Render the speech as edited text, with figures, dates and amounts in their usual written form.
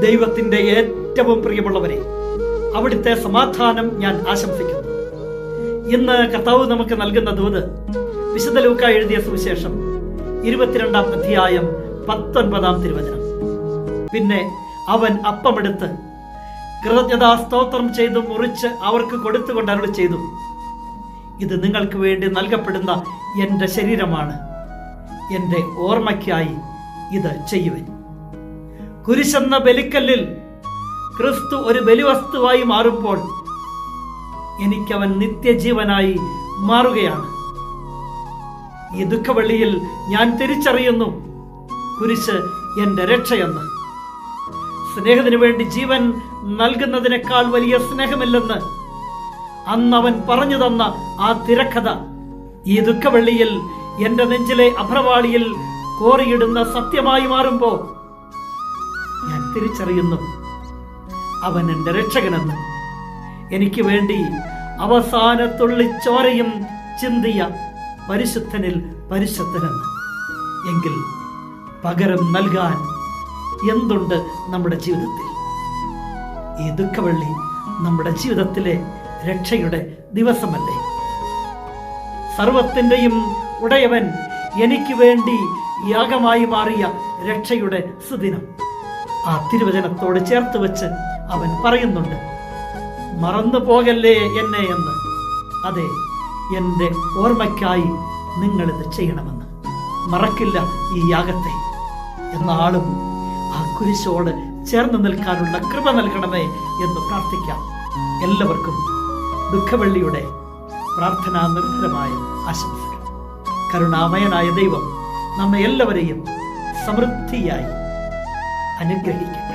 ദൈവത്തിൻ്റെ ഏറ്റവും പ്രിയമുള്ളവരെ, അവിടുത്തെ സമാധാനം ഞാൻ ആശംസിക്കുന്നു. ഇന്ന് കർത്താവ് നമുക്ക് നൽകുന്ന ദൂത് വിശുദ്ധ ലൂക്ക എഴുതിയ സുവിശേഷം 22-ാം അധ്യായം 19-ാം തിരുവചനം. പിന്നെ അവൻ അപ്പമെടുത്ത് കൃതജ്ഞതാ സ്തോത്രം ചെയ്തു മുറിച്ച് അവർക്ക് കൊടുത്തുകൊണ്ട് അരുളി ചെയ്തു, ഇത് നിങ്ങൾക്ക് വേണ്ടി നൽകപ്പെടുന്ന എൻ്റെ ശരീരമാണ്, എൻ്റെ ഓർമ്മയ്ക്കായി ഇത് ചെയ്യുവൻ. കുരിശെന്ന ബലിക്കല്ലിൽ ക്രിസ്തു ഒരു ബലിവസ്തുവായി മാറുമ്പോൾ എനിക്കവൻ നിത്യജീവനായി മാറുകയാണ്. ഈ ദുഃഖവെള്ളിയിൽ ഞാൻ തിരിച്ചറിയുന്നു, കുരിശ് എൻ്റെ രക്ഷയെന്ന്. സ്നേഹത്തിനു വേണ്ടി ജീവൻ നൽകുന്നതിനേക്കാൾ വലിയ സ്നേഹമില്ലെന്ന് അന്നവൻ പറഞ്ഞു തന്ന ആ തിരക്കഥ ഈ ദുഃഖവെള്ളിയിൽ എൻ്റെ നെഞ്ചിലെ അഭ്രവാളിയിൽ കോറിയിടുന്ന സത്യമായി മാറുമ്പോൾ ഞാൻ തിരിച്ചറിയുന്നു, അവൻ എൻ്റെ രക്ഷകനെന്ന്. എനിക്ക് വേണ്ടി അവസാനത്തുള്ളി ചോരയും ചിന്തിയ പരിശുദ്ധനിൽ പരിശുദ്ധനെന്ന്. എങ്കിൽ പകരം നൽകാൻ എന്തുണ്ട് നമ്മുടെ ജീവിതത്തിൽ? ഈ ദുഃഖവെള്ളി നമ്മുടെ ജീവിതത്തിലെ രക്ഷയുടെ ദിവസമല്ലേ? സർവത്തിൻ്റെയും ഉടയവൻ എനിക്ക് വേണ്ടി യാഗമായി മാറിയ രക്ഷയുടെ സുദിനം. ആ തിരുവചനത്തോട് ചേർത്ത് വെച്ച് അവൻ പറയുന്നുണ്ട്, മറന്നു പോകല്ലേ എന്നെ എന്ന്. അതെ, എൻ്റെ ഓർമ്മയ്ക്കായി നിങ്ങളിത് ചെയ്യണമെന്ന്. മറക്കില്ല ഈ യാഗത്തെ. എന്നാളും ആ കുരിശോട് ചേർന്ന് നിൽക്കാനുള്ള കൃപ നൽകണമേ എന്ന് പ്രാർത്ഥിക്കാം. എല്ലാവർക്കും ദുഃഖവെള്ളിയുടെ പ്രാർത്ഥനാ നിർഭരമായ ആശംസകൾ. കരുണാമയനായ ദൈവം നമ്മെ എല്ലാവരെയും സമൃദ്ധിയായി അനുഗ്രഹിക്കും.